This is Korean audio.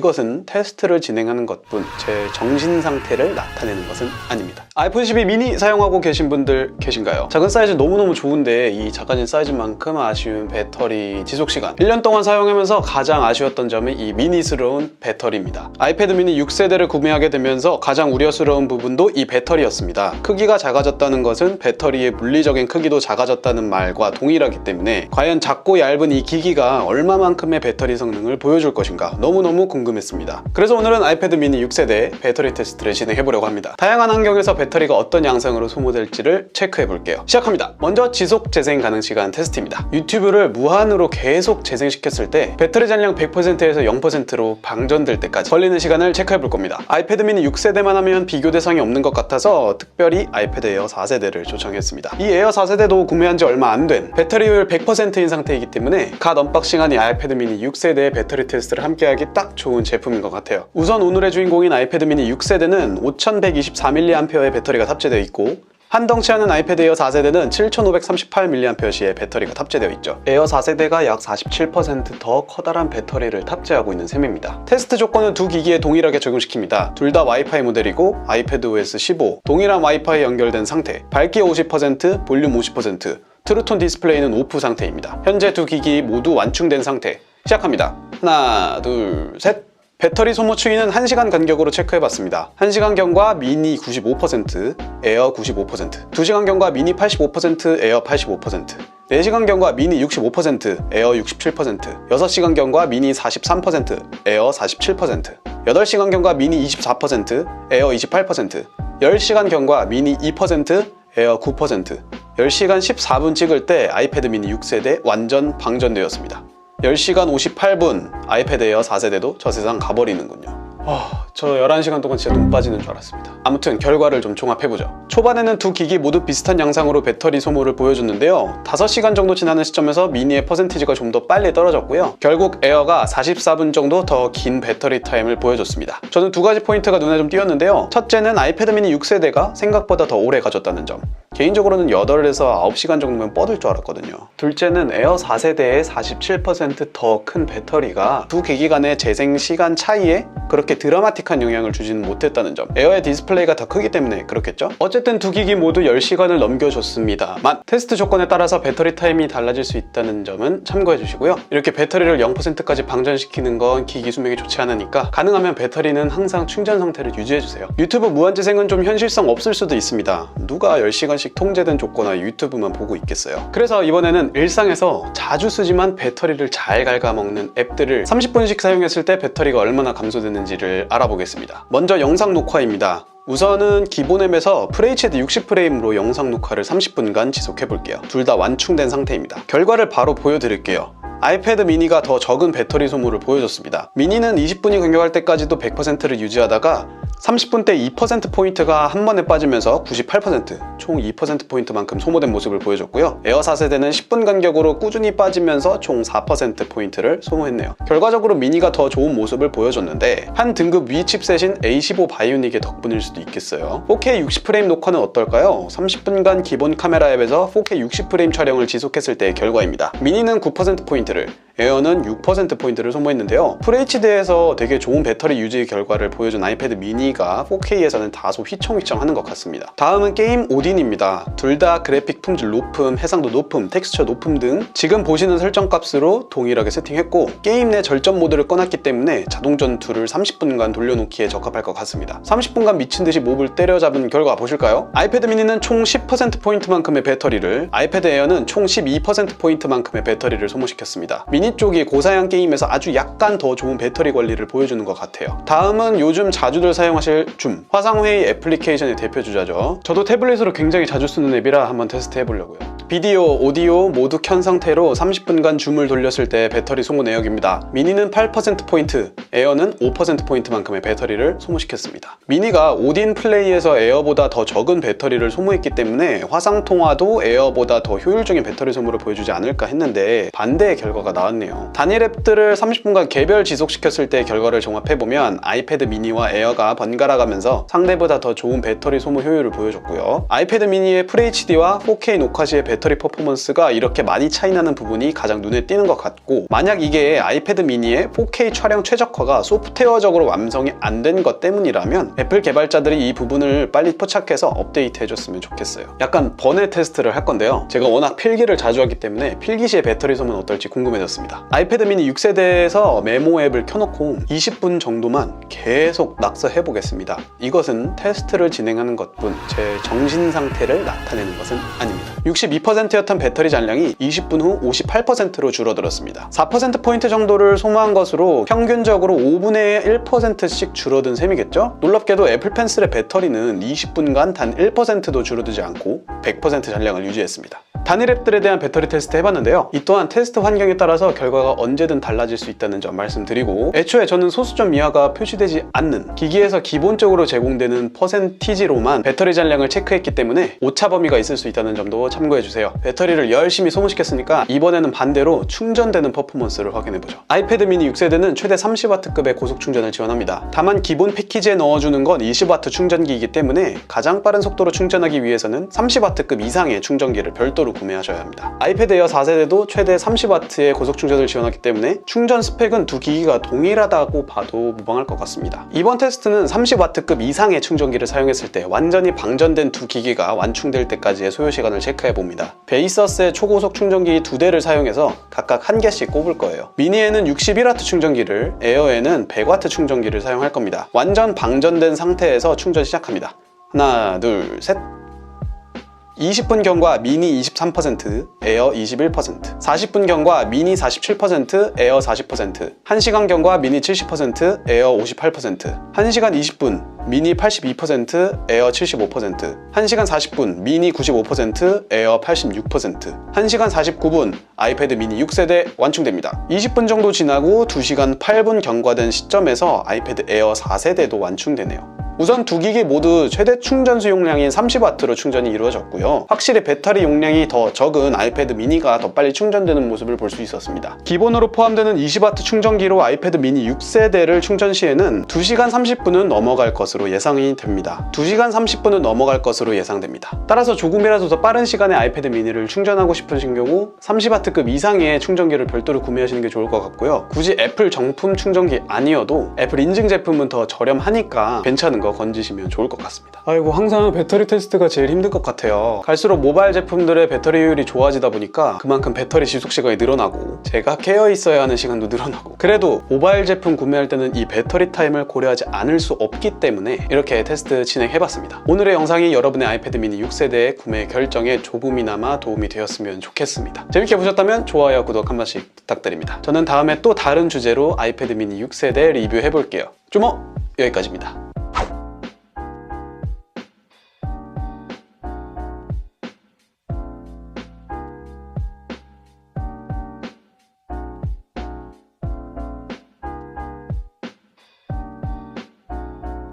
이것은 테스트를 진행하는 것뿐 제 정신 상태를 나타내는 것은 아닙니다. 아이폰 12 미니 사용하고 계신 분들 계신가요? 작은 사이즈 너무너무 좋은데 이 작아진 사이즈만큼 아쉬운 배터리 지속시간, 1년 동안 사용하면서 가장 아쉬웠던 점이 이 미니스러운 배터리입니다. 아이패드 미니 6세대를 구매하게 되면서 가장 우려스러운 부분도 이 배터리였습니다. 크기가 작아졌다는 것은 배터리의 물리적인 크기도 작아졌다는 말과 동일하기 때문에 과연 작고 얇은 이 기기가 얼마만큼의 배터리 성능을 보여줄 것인가 너무너무 궁금했습니다. 그래서 오늘은 아이패드 미니 6세대 배터리 테스트를 진행해보려고 합니다. 다양한 환경에서 배터리가 어떤 양상으로 소모될지를 체크해볼게요. 시작합니다. 먼저 지속 재생 가능 시간 테스트입니다. 유튜브를 무한으로 계속 재생시켰을 때 배터리 잔량 100%에서 0%로 방전될 때까지 걸리는 시간을 체크해볼 겁니다. 아이패드 미니 6세대만 하면 비교 대상이 없는 것 같아서 특별히 아이패드 에어 4세대를 초청했습니다. 이 에어 4세대도 구매한 지 얼마 안 된 배터리율 100%인 상태이기 때문에 갓 언박싱한 이 아이패드 미니 6세대의 배터리 테스트를 함께하기 딱 좋은 제품인 것 같아요. 우선 오늘의 주인공인 아이패드 미니 6세대는 5124mAh의 배터리가 탑재되어 있고 한덩치하는 아이패드 에어 4세대는 7538mAh의 배터리가 탑재되어 있죠. 에어 4세대가 약 47% 더 커다란 배터리를 탑재하고 있는 셈입니다. 테스트 조건은 두 기기에 동일하게 적용시킵니다. 둘 다 와이파이 모델이고 아이패드 OS 15, 동일한 와이파이 연결된 상태, 밝기 50%, 볼륨 50%, 트루톤 디스플레이는 오프 상태입니다. 현재 두 기기 모두 완충된 상태. 시작합니다. 하나, 둘, 셋! 배터리 소모 추이는 1시간 간격으로 체크해봤습니다. 1시간경과 미니 95%, 에어 95%, 2시간경과 미니 85%, 에어 85%, 4시간경과 미니 65%, 에어 67%, 6시간경과 미니 43%, 에어 47%, 8시간경과 미니 24%, 에어 28%, 10시간경과 미니 2%, 에어 9%, 10시간 14분 찍을 때 아이패드 미니 6세대 완전 방전되었습니다. 10시간 58분 아이패드 에어 4세대도 저 세상 가버리는군요. 저 11시간 동안 진짜 눈 빠지는 줄 알았습니다. 아무튼 결과를 좀 종합해보죠. 초반에는 두 기기 모두 비슷한 양상으로 배터리 소모를 보여줬는데요. 5시간 정도 지나는 시점에서 미니의 퍼센티지가 좀 더 빨리 떨어졌고요. 결국 에어가 44분 정도 더 긴 배터리 타임을 보여줬습니다. 저는 두 가지 포인트가 눈에 좀 띄었는데요. 첫째는 아이패드 미니 6세대가 생각보다 더 오래 가졌다는 점. 개인적으로는 8에서 9시간 정도면 뻗을 줄 알았거든요. 둘째는 에어 4세대의 47% 더 큰 배터리가 두 기기 간의 재생 시간 차이에 그렇게 드라마틱한 영향을 주지는 못했다는 점. 에어의 디스플레이가 더 크기 때문에 그렇겠죠? 어쨌든 두 기기 모두 10시간을 넘겨줬습니다만 테스트 조건에 따라서 배터리 타임이 달라질 수 있다는 점은 참고해 주시고요. 이렇게 배터리를 0%까지 방전시키는 건 기기 수명이 좋지 않으니까 가능하면 배터리는 항상 충전 상태를 유지해 주세요. 유튜브 무한재생은 좀 현실성 없을 수도 있습니다. 누가 10시간씩 통제된 조건화 유튜브만 보고 있겠어요. 그래서 이번에는 일상에서 자주 쓰지만 배터리를 잘 갉아먹는 앱들을 30분씩 사용했을 때 배터리가 얼마나 감소되는지를 알아보겠습니다. 먼저 영상 녹화입니다. 우선은 기본 앱에서 FHD 60프레임으로 영상 녹화를 30분간 지속해볼게요. 둘 다 완충된 상태입니다. 결과를 바로 보여드릴게요. 아이패드 미니가 더 적은 배터리 소모를 보여줬습니다. 미니는 20분이 간격할 때까지도 100%를 유지하다가 30분 때 2%포인트가 한 번에 빠지면서 98%, 총 2%포인트만큼 소모된 모습을 보여줬고요. 에어 4세대는 10분 간격으로 꾸준히 빠지면서 총 4%포인트를 소모했네요. 결과적으로 미니가 더 좋은 모습을 보여줬는데 한 등급 위 칩셋인 A15 바이오닉의 덕분일 수도 있겠어요. 4K 60프레임 녹화는 어떨까요? 30분간 기본 카메라 앱에서 4K 60프레임 촬영을 지속했을 때의 결과입니다. 미니는 9%포인트를, 에어는 6%포인트를 소모했는데요. FHD에서 되게 좋은 배터리 유지 결과를 보여준 아이패드 미니가 4K에서는 다소 휘청휘청하는 것 같습니다. 다음은 게임 오딘입니다. 둘 다 그래픽 품질 높음, 해상도 높음, 텍스처 높음 등 지금 보시는 설정 값으로 동일하게 세팅했고 게임 내 절전 모드를 꺼놨기 때문에 자동 전투를 30분간 돌려놓기에 적합할 것 같습니다. 30분간 미친듯이 몹을 때려잡은 결과 보실까요? 아이패드 미니는 총 10%포인트만큼의 배터리를, 아이패드 에어는 총 12%포인트만큼의 배터리를 소모시켰습니다. 미니 쪽이 고사양 게임에서 아주 약간 더 좋은 배터리 관리를 보여주는 것 같아요. 다음은 요즘 자주들 사용하실 줌, 화상회의 애플리케이션의 대표주자죠. 저도 태블릿으로 굉장히 자주 쓰는 앱이라 한번 테스트 해보려고요. 비디오, 오디오 모두 켠 상태로 30분간 줌을 돌렸을 때 배터리 소모 내역입니다. 미니는 8%포인트, 에어는 5%포인트만큼의 배터리를 소모시켰습니다. 미니가 오딘 플레이에서 에어보다 더 적은 배터리를 소모했기 때문에 화상통화도 에어보다 더 효율적인 배터리 소모를 보여주지 않을까 했는데 반대의 결과가 나왔네요. 보여줬네요. 단일 앱들을 30분간 개별 지속시켰을 때 결과를 종합해보면 아이패드 미니와 에어가 번갈아가면서 상대보다 더 좋은 배터리 소모 효율을 보여줬고요. 아이패드 미니의 FHD와 4K 녹화 시의 배터리 퍼포먼스가 이렇게 많이 차이나는 부분이 가장 눈에 띄는 것 같고, 만약 이게 아이패드 미니의 4K 촬영 최적화가 소프트웨어적으로 완성이 안 된 것 때문이라면 애플 개발자들이 이 부분을 빨리 포착해서 업데이트해줬으면 좋겠어요. 약간 번외 테스트를 할 건데요. 제가 워낙 필기를 자주 하기 때문에 필기 시의 배터리 소모는 어떨지 궁금해졌습니다. 아이패드 미니 6세대에서 메모 앱을 켜놓고 20분 정도만 계속 낙서해보겠습니다. 이것은 테스트를 진행하는 것뿐 제 정신 상태를 나타내는 것은 아닙니다. 62%였던 배터리 잔량이 20분 후 58%로 줄어들었습니다. 4%포인트 정도를 소모한 것으로 평균적으로 5분의 1%씩 줄어든 셈이겠죠? 놀랍게도 애플 펜슬의 배터리는 20분간 단 1%도 줄어들지 않고 100% 잔량을 유지했습니다. 단일 앱들에 대한 배터리 테스트 해봤는데요. 이 또한 테스트 환경에 따라서 결과가 언제든 달라질 수 있다는 점 말씀드리고, 애초에 저는 소수점 이하가 표시되지 않는 기기에서 기본적으로 제공되는 퍼센티지로만 배터리 잔량을 체크했기 때문에 오차 범위가 있을 수 있다는 점도 참고해주세요. 배터리를 열심히 소모시켰으니까 이번에는 반대로 충전되는 퍼포먼스를 확인해보죠. 아이패드 미니 6세대는 최대 30W급의 고속 충전을 지원합니다. 다만 기본 패키지에 넣어주는 건 20W 충전기이기 때문에 가장 빠른 속도로 충전하기 위해서는 30W급 이상의 충전기를 별도로 구매하셔야 합니다. 아이패드 에어 4세대도 최대 30W의 고속 충전을 지원하기 때문에 충전 스펙은 두 기기가 동일하다고 봐도 무방할 것 같습니다. 이번 테스트는 30W급 이상의 충전기를 사용했을 때 완전히 방전된 두 기기가 완충될 때까지의 소요 시간을 체크해봅니다. 베이서스의 초고속 충전기 2대를 사용해서 각각 1개씩 꼽을 거예요. 미니에는 61W 충전기를, 에어에는 100W 충전기를 사용할 겁니다. 완전 방전된 상태에서 충전 시작합니다. 하나, 둘, 셋. 20분 경과 미니 23%, 에어 21%, 40분 경과 미니 47%, 에어 40%, 1시간 경과 미니 70%, 에어 58%, 1시간 20분 미니 82%, 에어 75%, 1시간 40분 미니 95%, 에어 86%, 1시간 49분 아이패드 미니 6세대 완충됩니다. 20분 정도 지나고 2시간 8분 경과된 시점에서 아이패드 에어 4세대도 완충되네요. 우선 두 기기 모두 최대 충전 수용량인 30W로 충전이 이루어졌고요. 확실히 배터리 용량이 더 적은 아이패드 미니가 더 빨리 충전되는 모습을 볼 수 있었습니다. 기본으로 포함되는 20W 충전기로 아이패드 미니 6세대를 충전 시에는 2시간 30분은 넘어갈 것으로 예상이 됩니다. 2시간 30분은 넘어갈 것으로 예상됩니다. 따라서 조금이라도 더 빠른 시간에 아이패드 미니를 충전하고 싶으신 경우 30W급 이상의 충전기를 별도로 구매하시는 게 좋을 것 같고요. 굳이 애플 정품 충전기 아니어도 애플 인증 제품은 더 저렴하니까 괜찮은 거 건지시면 좋을 것 같습니다. 아이고, 항상 배터리 테스트가 제일 힘든 것 같아요. 갈수록 모바일 제품들의 배터리 효율이 좋아지다 보니까 그만큼 배터리 지속 시간이 늘어나고 제가 깨어 있어야 하는 시간도 늘어나고, 그래도 모바일 제품 구매할 때는 이 배터리 타임을 고려하지 않을 수 없기 때문에 이렇게 테스트 진행해봤습니다. 오늘의 영상이 여러분의 아이패드 미니 6세대 구매 결정에 조금이나마 도움이 되었으면 좋겠습니다. 재밌게 보셨다면 좋아요, 구독 한 번씩 부탁드립니다. 저는 다음에 또 다른 주제로 아이패드 미니 6세대 리뷰해볼게요. 주모 여기까지입니다.